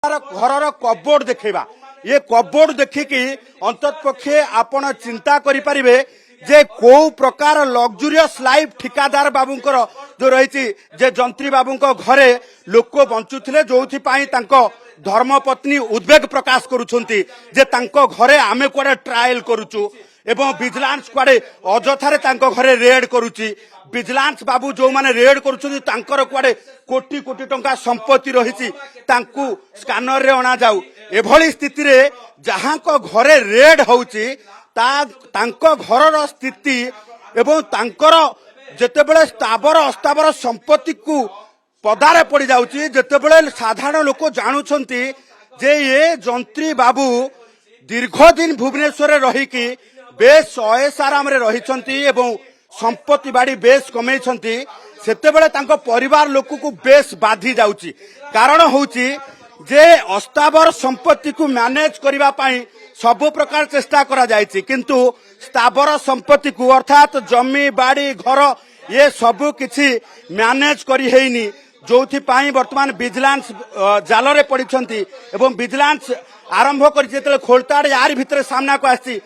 घर कबोर्ड देखा ये कबोर्ड देखिकी अंततपक्षे आपण चिंता करें जे को प्रकार लग्जुरियस लाइफ ठिकादार बाबूंकर जो रही जंत्री बाबू घरे लोक बंचुले जो धर्मपत्नी उद्वेग प्रकाश करुछंती जे तांको घरे आमे कुआडे ट्रायल करूचु एवं विजिलेंस कुआडे अजथारे तांको घरे रेड करूची विजिलेंस बाबू जो माने रेड करूछंती तांकर कुआडे कोटी कोटी टंका संपत्ति रहिछि तांकु स्कैनर रे अणा जाऊ एभली स्थिति रे जहां को घरे रेड होउची तांको घरर स्थिति एवं तांकर जेतेबेले स्थावर अस्थावर संपत्ति को पदारे पड़ जाउची जेतेबेले साधारण लोक जानुछंती जे ये जंत्री बाबू दीर्घ दिन भुवनेश्वर रहीकी बेस अयस आराम रे रहिछंती एवं संपत्ति बाड़ी बेस कमेइछंती सेतेबेले तांको परिवार लोक को बेस बाधी जाउची कारण होउची जे अस्थावर संपत्ति को मैनेज करिवा पाई सब प्रकार चेष्टा करा जायछि किंतु स्थावर संपत्ति को अर्थात जमी बाड़ी घर ये सब किछि मैनेज करी हेइनी जोथि पाई वर्तमान विजिलेंस जाल रे पड़िछंती एवं विजिलेंस आरंभ करि जेतले खोलताड़ यार भितर सामना को आसी